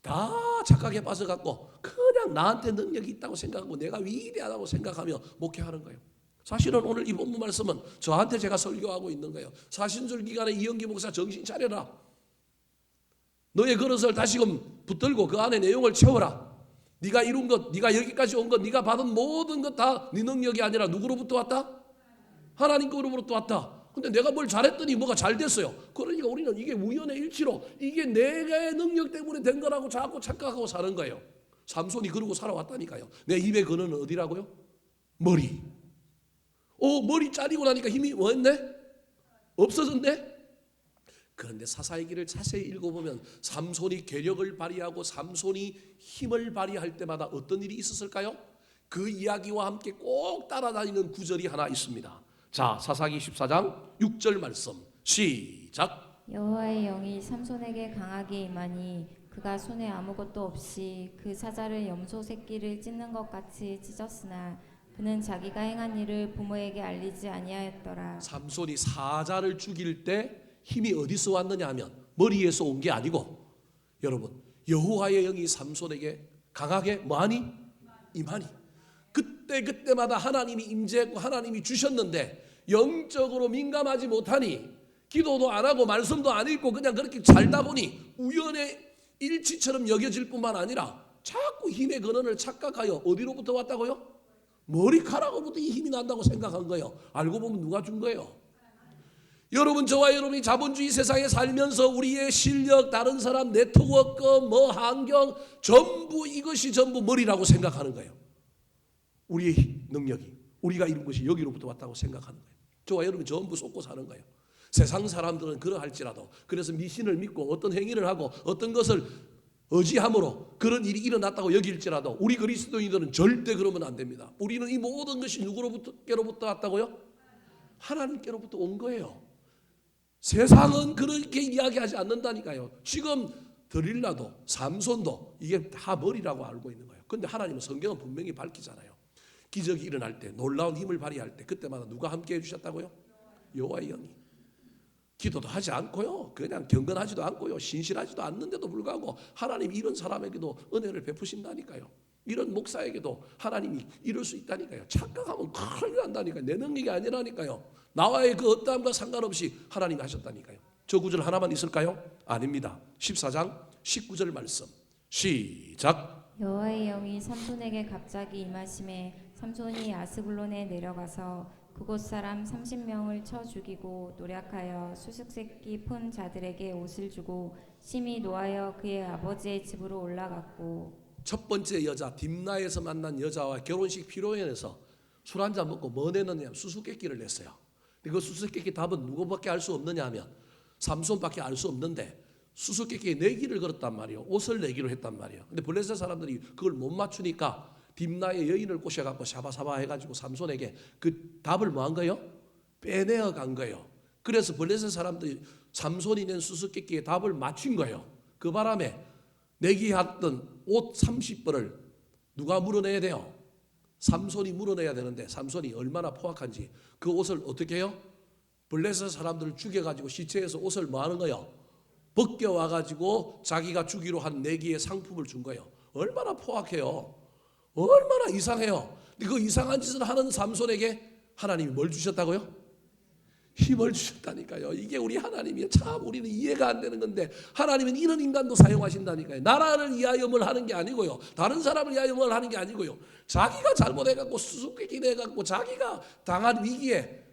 다 착각에 빠져갖고 그냥 나한테 능력이 있다고 생각하고 내가 위대하다고 생각하며 목회하는 거예요. 사실은 오늘 이 본문 말씀은 저한테 제가 설교하고 있는 거예요. 사순절 기간에 이영기 목사 정신 차려라. 너의 그릇을 다시금 붙들고 그 안에 내용을 채워라. 네가 이룬 것, 네가 여기까지 온 것, 네가 받은 모든 것 다 네 능력이 아니라 누구로부터 왔다? 하나님 거로부터 왔다. 근데 내가 뭘 잘했더니 뭐가 잘 됐어요. 그러니까 우리는 이게 우연의 일치로 이게 내가의 능력 때문에 된 거라고 자꾸 착각하고 사는 거예요. 삼손이 그러고 살아왔다니까요. 내 입의 근원은 어디라고요? 머리. 머리 자르고 나니까 힘이 뭐했네? 없어졌네? 그런데 사사기를 자세히 읽어보면 삼손이 괴력을 발휘하고 삼손이 힘을 발휘할 때마다 어떤 일이 있었을까요? 그 이야기와 함께 꼭 따라다니는 구절이 하나 있습니다. 자, 사사기 14장 6절 말씀 시작. 여호와의 영이 삼손에게 강하게 임하니 그가 손에 아무것도 없이 그 사자를 염소 새끼를 찢는 것 같이 찢었으나 그는 자기가 행한 일을 부모에게 알리지 아니하였더라. 삼손이 사자를 죽일 때 힘이 어디서 왔느냐 하면 머리에서 온 게 아니고, 여러분, 여호와의 영이 삼손에게 강하게 뭐하니? 임하니. 그때마다 하나님이 임재했고 하나님이 주셨는데 영적으로 민감하지 못하니 기도도 안 하고 말씀도 안 읽고 그냥 그렇게 살다 보니 우연의 일치처럼 여겨질 뿐만 아니라 자꾸 힘의 근원을 착각하여 어디로부터 왔다고요? 머리카락으로부터 이 힘이 난다고 생각한 거예요. 알고 보면 누가 준 거예요? 여러분, 저와 여러분이 자본주의 세상에 살면서 우리의 실력, 다른 사람 네트워크, 환경 전부 이것이 전부 머리라고 생각하는 거예요. 우리의 능력이, 우리가 이룬 것이 여기로부터 왔다고 생각하는 거예요. 저와 여러분이 전부 속고 사는 거예요. 세상 사람들은 그러할지라도, 그래서 미신을 믿고 어떤 행위를 하고 어떤 것을 의지함으로 그런 일이 일어났다고 여길지라도 우리 그리스도인들은 절대 그러면 안 됩니다. 우리는 이 모든 것이 누구로부터 왔다고요? 하나님께로부터 온 거예요. 세상은 그렇게 이야기하지 않는다니까요. 지금 드릴라도 삼손도 이게 다 머리라고 알고 있는 거예요. 그런데 하나님은 성경은 분명히 밝히잖아요. 기적이 일어날 때, 놀라운 힘을 발휘할 때 그때마다 누가 함께 해주셨다고요? 여호와의 영이. 기도도 하지 않고요, 그냥 경건하지도 않고요, 신실하지도 않는데도 불구하고 하나님이 이런 사람에게도 은혜를 베푸신다니까요. 이런 목사에게도 하나님이 이럴 수 있다니까요. 착각하면 큰일 난다니까요. 내 능력이 아니라니까요. 나와의 그 어떠함과 상관없이 하나님이 하셨다니까요. 저 구절 하나만 있을까요? 아닙니다. 14장 19절 말씀 시작. 여호와의 영이 삼손에게 갑자기 임하심에 삼손이 아스글론에 내려가서 그곳 사람 30명을 쳐 죽이고 노략하여 수숫새끼 푼 자들에게 옷을 주고 심히 노하여 그의 아버지의 집으로 올라갔고. 첫 번째 여자 딥나에서 만난 여자와 결혼식披露宴에서 술 한잔 먹고 뭐 내느냐, 수수께끼를 냈어요. 근데 그 수수께끼 답은 누구밖에 알 수 없느냐 하면 삼손밖에 알 수 없는데, 수수께끼에 내기를 걸었단 말이에요. 옷을 내기로 했단 말이에요. 근데 블레셋 사람들이 그걸 못 맞추니까 딥나의 여인을 꼬셔갖고 샤바샤바 해가지고 삼손에게 그 답을 뭐 한 거예요? 빼내어 간 거예요. 그래서 블레셋 사람들이 삼손이 낸 수수께끼의 답을 맞춘 거예요. 그 바람에 내기했던 옷 30벌을 누가 물어내야 돼요? 삼손이 물어내야 되는데, 삼손이 얼마나 포악한지 그 옷을 어떻게 해요? 블레셋 사람들을 죽여가지고 시체에서 옷을 뭐 하는 거예요? 벗겨와가지고 자기가 주기로 한 내기의 상품을 준 거예요. 얼마나 포악해요. 얼마나 이상해요. 근데 그 이상한 짓을 하는 삼손에게 하나님이 뭘 주셨다고요? 힘을 주셨다니까요. 이게 우리 하나님이에요. 참 우리는 이해가 안 되는 건데 하나님은 이런 인간도 사용하신다니까요. 나라를 위하여을 하는 게 아니고요, 다른 사람을 위하여을 하는 게 아니고요, 자기가 잘못해갖고 수수께끼 내갖고 자기가 당한 위기에,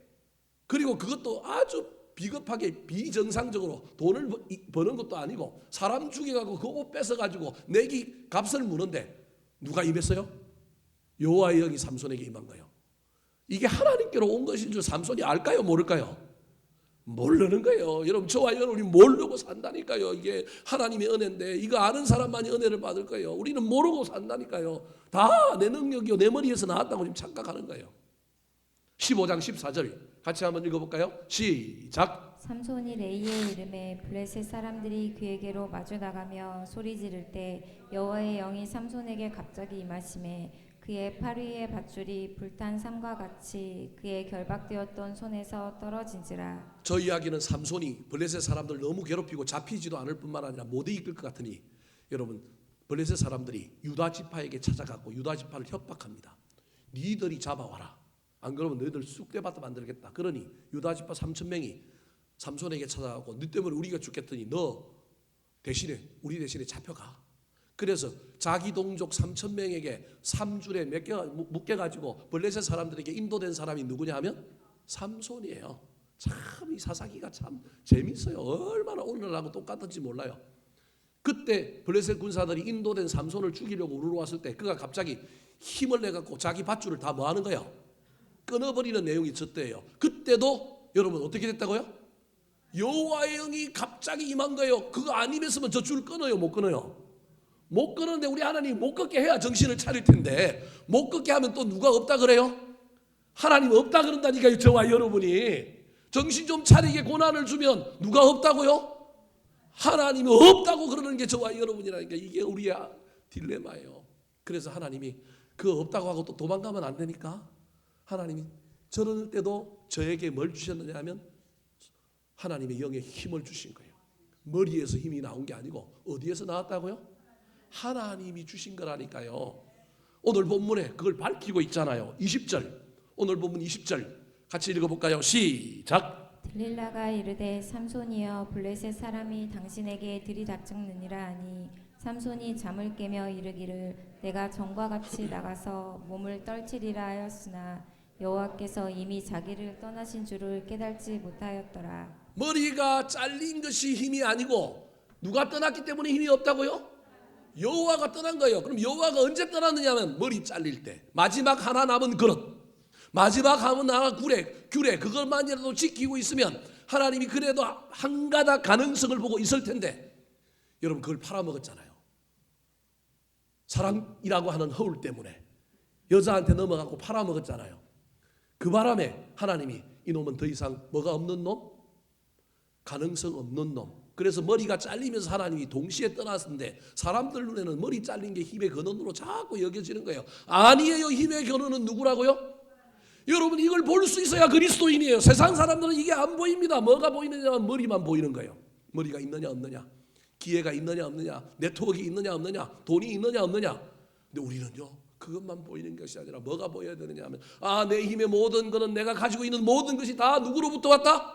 그리고 그것도 아주 비겁하게 비정상적으로 돈을 버는 것도 아니고 사람 죽여갖고 그 옷 뺏어가지고 내기 값을 무는데 누가 임했어요? 여호와의 영이 삼손에게 임한 거예요. 이게 하나님께로 온 것인 줄 삼손이 알까요? 모를까요? 모르는 거예요. 여러분, 저와 여러분이 모르고 산다니까요. 이게 하나님의 은혜인데 이거 아는 사람만이 은혜를 받을 거예요. 우리는 모르고 산다니까요. 다 내 능력이요, 내 머리에서 나왔다고 지금 착각하는 거예요. 15장 14절 같이 한번 읽어볼까요? 시작. 삼손이 레이의 이름에 블레셋 사람들이 그에게로 마주 나가며 소리 지를 때 여호와의 영이 삼손에게 갑자기 임하심에 그의 팔 위의 밧줄이 불탄 삼과 같이 그의 결박되었던 손에서 떨어진지라. 저 이야기는 삼손이 블레셋 사람들 너무 괴롭히고 잡히지도 않을 뿐만 아니라 못 이길 것 같으니, 여러분, 블레셋 사람들이 유다 지파에게 찾아가고 유다 지파를 협박합니다. 니들이 잡아와라, 안 그러면 너희들 쑥대밭도 만들겠다. 그러니 유다 지파 3,000명이 삼손에게 찾아가고 너 때문에 우리가 죽겠더니 너 대신에 우리 대신에 잡혀가. 그래서 자기 동족 3,000명에게 3줄에 묶여가지고 블레셋 사람들에게 인도된 사람이 누구냐 하면 삼손이에요. 참 이 사사기가 참 재밌어요. 얼마나 오늘하고 똑같은지 몰라요. 그때 블레셋 군사들이 인도된 삼손을 죽이려고 우르르 왔을 때 그가 갑자기 힘을 내갖고 자기 밧줄을 다 뭐 하는 거예요? 끊어버리는 내용이 있었대요. 그때도 여러분 어떻게 됐다고요? 여호와의 영이 갑자기 임한 거예요. 그거 아니었으면 저 줄 끊어요? 못 끊어요? 못 끊는데 우리 하나님 못 끊게 해야 정신을 차릴 텐데 못 끊게 하면 또 누가 없다 그래요? 하나님 없다 그런다니까요. 저와 여러분이 정신 좀 차리게 고난을 주면 누가 없다고요? 하나님이 없다고 그러는 게 저와 여러분이라니까. 이게 우리의 딜레마예요. 그래서 하나님이 그거 없다고 하고 또 도망가면 안 되니까 하나님이 저럴 때도 저에게 뭘 주셨느냐 하면 하나님의 영에 힘을 주신 거예요. 머리에서 힘이 나온 게 아니고 어디에서 나왔다고요? 하나님이 주신 거라니까요. 오늘 본문에 그걸 밝히고 있잖아요. 20절, 오늘 본문 20절 같이 읽어볼까요? 시작. 들릴라가 이르되 삼손이여 블레셋 사람이 당신에게 들이닥쳤느니라 하니 삼손이 잠을 깨며 이르기를 내가 전과 같이 나가서 몸을 떨치리라 하였으나 여호와께서 이미 자기를 떠나신 줄을 깨달지 못하였더라. 머리가 잘린 것이 힘이 아니고 누가 떠났기 때문에 힘이 없다고요? 여호와가 떠난 거예요. 그럼 여호와가 언제 떠났느냐면 머리 잘릴 때, 마지막 하나 남은 그릇, 마지막 하나 규례 그것만이라도 지키고 있으면 하나님이 그래도 한 가닥 가능성을 보고 있을 텐데 여러분 그걸 팔아먹었잖아요. 사랑이라고 하는 허울 때문에 여자한테 넘어가고 팔아먹었잖아요. 그 바람에 하나님이 이놈은 더 이상 뭐가 없는 놈? 가능성 없는 놈. 그래서 머리가 잘리면서 하나님이 동시에 떠났는데 사람들 눈에는 머리 잘린 게 힘의 근원으로 자꾸 여겨지는 거예요. 아니에요. 힘의 근원은 누구라고요? 여러분 이걸 볼 수 있어야 그리스도인이에요. 세상 사람들은 이게 안 보입니다. 뭐가 보이느냐면 머리만 보이는 거예요. 머리가 있느냐 없느냐, 기회가 있느냐 없느냐, 네트워크가 있느냐 없느냐, 돈이 있느냐 없느냐. 근데 우리는요 그것만 보이는 것이 아니라 뭐가 보여야 되느냐 하면 내 힘의 모든 것은 내가 가지고 있는 모든 것이 다 누구로부터 왔다?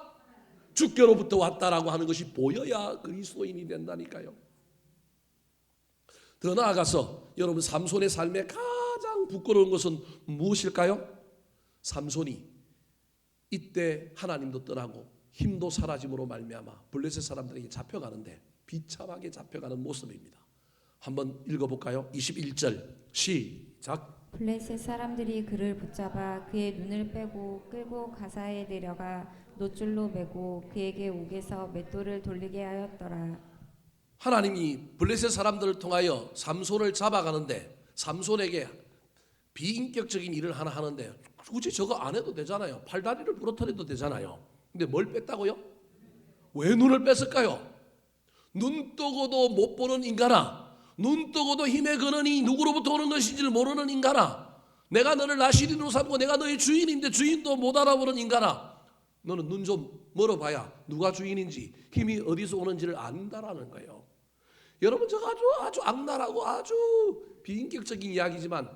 주께로부터 왔다라고 하는 것이 보여야 그리스도인이 된다니까요. 더 나아가서 여러분 삼손의 삶에 가장 부끄러운 것은 무엇일까요? 삼손이 이때 하나님도 떠나고 힘도 사라짐으로 말미암아 블레셋 사람들에게 잡혀가는데 비참하게 잡혀가는 모습입니다. 한번 읽어볼까요? 21절 시작. 블레셋 사람들이 그를 붙잡아 그의 눈을 빼고 끌고 가사에 내려가 노줄로 매고 그에게 옥에서 맷돌을 돌리게 하였더라. 하나님이 블레셋 사람들을 통하여 삼손을 잡아가는데 삼손에게 비인격적인 일을 하나 하는데 굳이 저거 안 해도 되잖아요. 팔다리를 부러뜨려도 되잖아요. 근데 뭘 뺐다고요? 왜 눈을 뺐을까요? 눈 뜨고도 못 보는 인간아, 눈 뜨고도 힘의 근원이 누구로부터 오는 것인지를 모르는 인간아, 내가 너를 나시린으로 삼고 내가 너의 주인인데 주인도 못 알아보는 인간아, 너는 눈 좀 멀어봐야 누가 주인인지 힘이 어디서 오는지를 안다라는 거예요. 여러분 저 아주 악랄하고 아주 비인격적인 이야기지만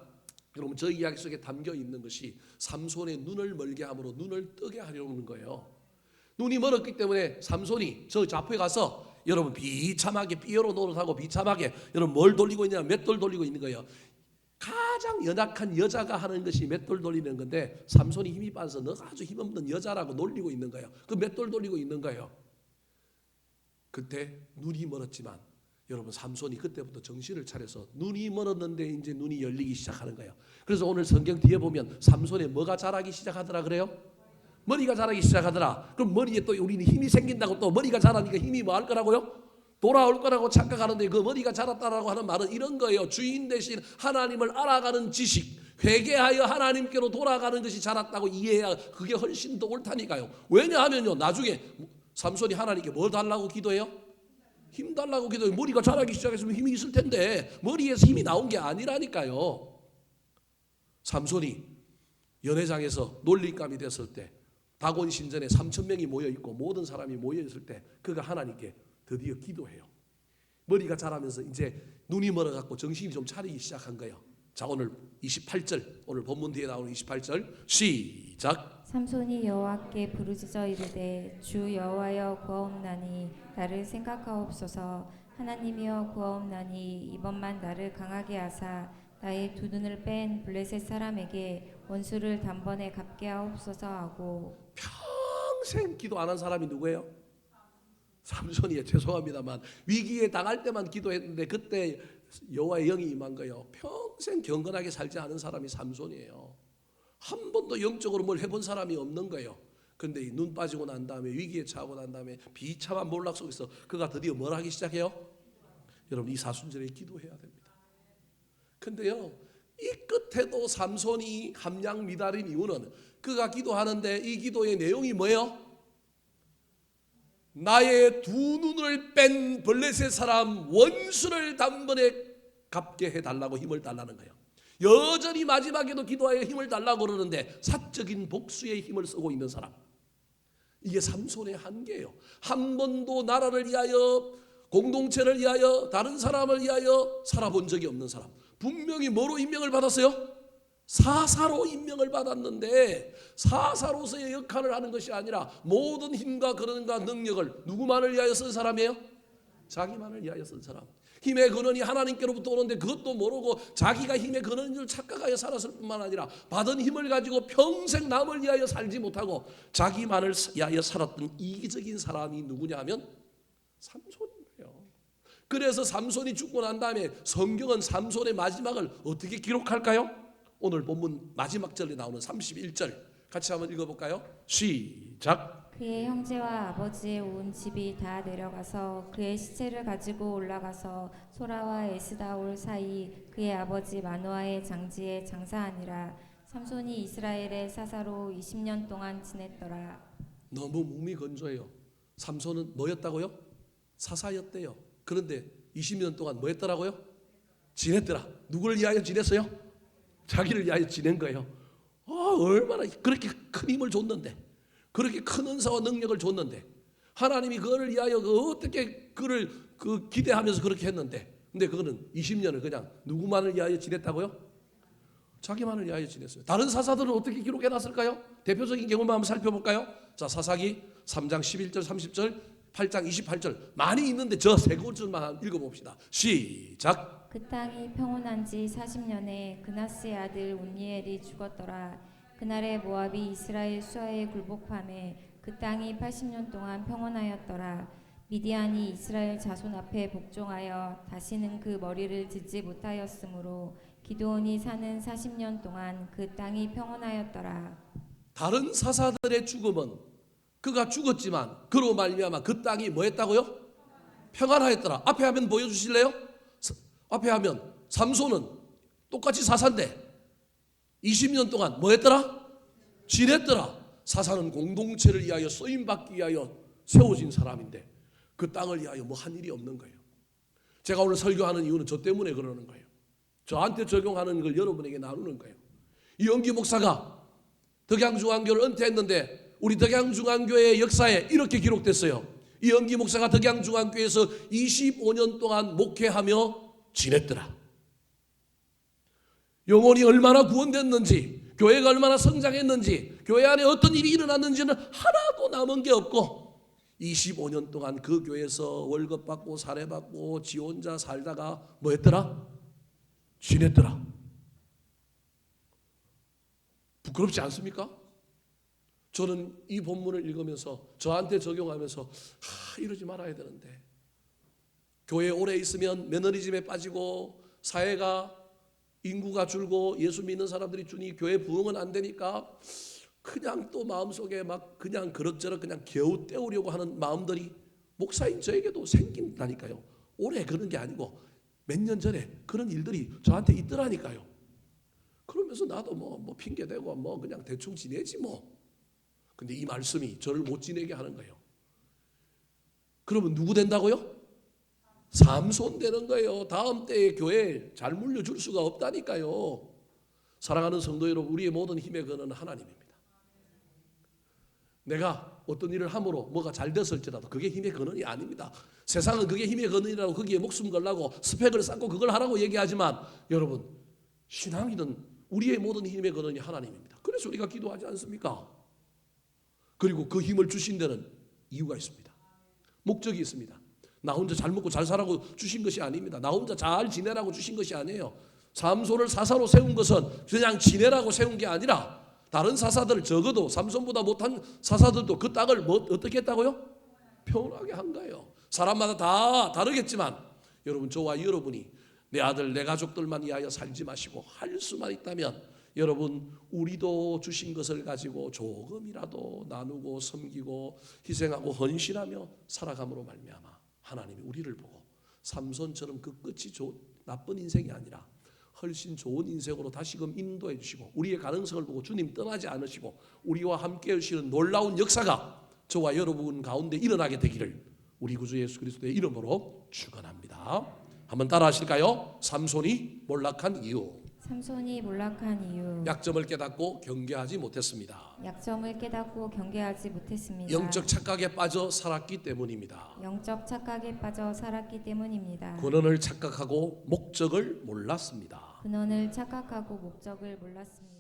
여러분 저 이야기 속에 담겨 있는 것이 삼손의 눈을 멀게 함으로 눈을 뜨게 하려는 거예요. 눈이 멀었기 때문에 삼손이 저 잡혀에 가서 여러분 비참하게 삐어로 노릇하고 비참하게 여러분 뭘 돌리고 있냐, 맷돌 돌리고 있는 거예요. 가장 연약한 여자가 하는 것이 맷돌 돌리는 건데 삼손이 힘이 빠져서 너가 아주 힘없는 여자라고 놀리고 있는 거예요. 그 맷돌 돌리고 있는 거예요. 그때 눈이 멀었지만 여러분 삼손이 그때부터 정신을 차려서 눈이 멀었는데 이제 눈이 열리기 시작하는 거예요. 그래서 오늘 성경 뒤에 보면 삼손에 뭐가 자라기 시작하더라 그래요? 머리가 자라기 시작하더라. 그럼 머리에 또 우리는 힘이 생긴다고 또 머리가 자라니까 힘이 뭐 할 거라고요? 돌아올 거라고 착각하는데 그 머리가 자랐다라고 하는 말은 이런 거예요. 주인 대신 하나님을 알아가는 지식, 회개하여 하나님께로 돌아가는 것이 자랐다고 이해해야 그게 훨씬 더 옳다니까요. 왜냐하면요 나중에 삼손이 하나님께 뭘 달라고 기도해요? 힘 달라고 기도해요. 머리가 자라기 시작했으면 힘이 있을 텐데 머리에서 힘이 나온 게 아니라니까요. 삼손이 연회장에서 놀림감이 됐을 때 다곤 신전에 3,000명이 모여있고 모든 사람이 모여있을 때 그가 하나님께 드디어 기도해요. 머리가 자라면서 이제 눈이 멀어갖고 정신이 좀 차리기 시작한 거예요. 자, 오늘 28절, 오늘 본문 뒤에 나오는 28절 시작. 삼손이 여호와께 부르짖어 이르되 주 여호와여 구하옵나니 나를 생각하옵소서. 하나님이여 구하옵나니 이번만 나를 강하게 하사 나의 두 눈을 뺀 블레셋 사람에게 원수를 단번에 갚게 하옵소서 하고. 평생 기도 안 한 사람이 누구예요? 삼손이에요. 죄송합니다만 위기에 당할 때만 기도했는데 그때 여호와의 영이 임한 거예요. 평생 경건하게 살지 않은 사람이 삼손이에요. 한 번도 영적으로 뭘 해본 사람이 없는 거예요. 근데 눈 빠지고 난 다음에 위기에 처하고 난 다음에 비참한 몰락 속에서 그가 드디어 뭘 하기 시작해요? 여러분, 이 사순절에 기도해야 됩니다. 근데요, 이 끝에도 삼손이 함량 미달인 이유는 그가 기도하는데 이 기도의 내용이 뭐예요? 나의 두 눈을 뺀 블레셋 사람 원수를 단번에 갚게 해달라고 힘을 달라는 거예요. 여전히 마지막에도 기도하여 힘을 달라고 그러는데 사적인 복수의 힘을 쓰고 있는 사람, 이게 삼손의 한계예요. 한 번도 나라를 위하여, 공동체를 위하여, 다른 사람을 위하여 살아본 적이 없는 사람. 분명히 뭐로 임명을 받았어요? 사사로 임명을 받았는데 사사로서의 역할을 하는 것이 아니라 모든 힘과 근원과 능력을 누구만을 위하여 쓴 사람이에요? 자기만을 위하여 쓴 사람. 힘의 근원이 하나님께로부터 오는데 그것도 모르고 자기가 힘의 근원인 줄 착각하여 살았을 뿐만 아니라 받은 힘을 가지고 평생 남을 위하여 살지 못하고 자기만을 위하여 살았던 이기적인 사람이 누구냐 하면 삼손이에요. 그래서 삼손이 죽고 난 다음에 성경은 삼손의 마지막을 어떻게 기록할까요? 오늘 본문 마지막 절에 나오는 31절 같이 한번 읽어볼까요? 시작. 그의 형제와 아버지의 온 집이 다 내려가서 그의 시체를 가지고 올라가서 소라와 에스다올 사이 그의 아버지 마노아의 장지에 장사하니라. 삼손이 이스라엘의 사사로 20년 동안 지냈더라. 너무 몸이 건조해요. 삼손은 뭐였다고요? 사사였대요. 그런데 20년 동안 뭐 했더라고요? 지냈더라. 누구를 위하여 지냈어요? 자기를 위하여 지낸 거예요. 얼마나 그렇게 큰 힘을 줬는데, 그렇게 큰 은사와 능력을 줬는데, 하나님이 그를 위하여 어떻게 그를 기대하면서 그렇게 했는데, 근데 그거는 20년을 그냥 누구만을 위하여 지냈다고요? 자기만을 위하여 지냈어요. 다른 사사들은 어떻게 기록해 놨을까요? 대표적인 경우만 한번 살펴볼까요? 자, 사사기 3장 11절 30절 8장 28절 많이 있는데 저 세 구절만 읽어봅시다. 시작. 그 땅이 평온한 지 40년에 그나스의 아들 온니엘이 죽었더라. 그날에 모압이 이스라엘 수하에 굴복함에 그 땅이 80년 동안 평온하였더라. 미디안이 이스라엘 자손 앞에 복종하여 다시는 그 머리를 듣지 못하였으므로 기드온이 사는 40년 동안 그 땅이 평온하였더라. 다른 사사들의 죽음은 그가 죽었지만 그로 말미암아 그 땅이 뭐했다고요? 평안하였더라. 앞에 하면 보여주실래요? 앞에 하면 삼손은 똑같이 사사인데 20년 동안 뭐했더라? 지냈더라. 사사는 공동체를 위하여 쓰임받기 위하여 세워진 사람인데 그 땅을 위하여 뭐 한 일이 없는 거예요. 제가 오늘 설교하는 이유는 저 때문에 그러는 거예요. 저한테 적용하는 걸 여러분에게 나누는 거예요. 이영기 목사가 덕양중앙교를 은퇴했는데 우리 덕양중앙교회의 역사에 이렇게 기록됐어요. 이영기 목사가 덕양중앙교회에서 25년 동안 목회하며 지냈더라. 영혼이 얼마나 구원됐는지, 교회가 얼마나 성장했는지, 교회 안에 어떤 일이 일어났는지는 하나도 남은 게 없고 25년 동안 그 교회에서 월급 받고 사례 받고 지 혼자 살다가 뭐 했더라? 지냈더라. 부끄럽지 않습니까? 저는 이 본문을 읽으면서 저한테 적용하면서 이러지 말아야 되는데, 교회에 오래 있으면 매너리즘에 빠지고 사회가 인구가 줄고 예수 믿는 사람들이 주니 교회 부흥은 안 되니까 그냥 또 마음속에 막 그냥 그럭저럭 그냥 겨우 때우려고 하는 마음들이 목사인 저에게도 생긴다니까요. 오래 그런 게 아니고 몇 년 전에 그런 일들이 저한테 있더라니까요. 그러면서 나도 뭐 핑계대고 뭐 그냥 대충 지내지 뭐. 근데 이 말씀이 저를 못 지내게 하는 거예요. 그러면 누구 된다고요? 삼손 되는 거예요. 다음 때의 교회에 잘 물려줄 수가 없다니까요. 사랑하는 성도 여러분, 우리의 모든 힘의 근원은 하나님입니다. 내가 어떤 일을 함으로 뭐가 잘 됐을지라도 그게 힘의 근원이 아닙니다. 세상은 그게 힘의 근원이라고 거기에 목숨 걸라고 스펙을 쌓고 그걸 하라고 얘기하지만 여러분, 신앙이든 우리의 모든 힘의 근원이 하나님입니다. 그래서 우리가 기도하지 않습니까? 그리고 그 힘을 주신 데는 이유가 있습니다. 목적이 있습니다. 나 혼자 잘 먹고 잘 살라고 주신 것이 아닙니다. 나 혼자 잘 지내라고 주신 것이 아니에요. 삼손을 사사로 세운 것은 그냥 지내라고 세운 게 아니라 다른 사사들, 적어도 삼손보다 못한 사사들도 그 땅을 어떻게 했다고요? 평온하게 한 거예요. 사람마다 다 다르겠지만 여러분, 저와 여러분이 내 아들 내 가족들만 위하여 살지 마시고 할 수만 있다면 여러분, 우리도 주신 것을 가지고 조금이라도 나누고 섬기고 희생하고 헌신하며 살아감으로 말미암아 하나님이 우리를 보고 삼손처럼 그 끝이 나쁜 인생이 아니라 훨씬 좋은 인생으로 다시금 인도해 주시고 우리의 가능성을 보고 주님 떠나지 않으시고 우리와 함께 하시는 놀라운 역사가 저와 여러분 가운데 일어나게 되기를 우리 구주 예수 그리스도의 이름으로 축원합니다. 한번 따라 하실까요? 삼손이 몰락한 이유. 삼손이 몰락한 이유. 약점을 깨닫고 경계하지 못했습니다. 약점을 깨닫고 경계하지 못했습니다. 영적 착각에 빠져 살았기 때문입니다. 영적 착각에 빠져 살았기 때문입니다. 근원을 착각하고 목적을 몰랐습니다. 근원을 착각하고 목적을 몰랐습니다.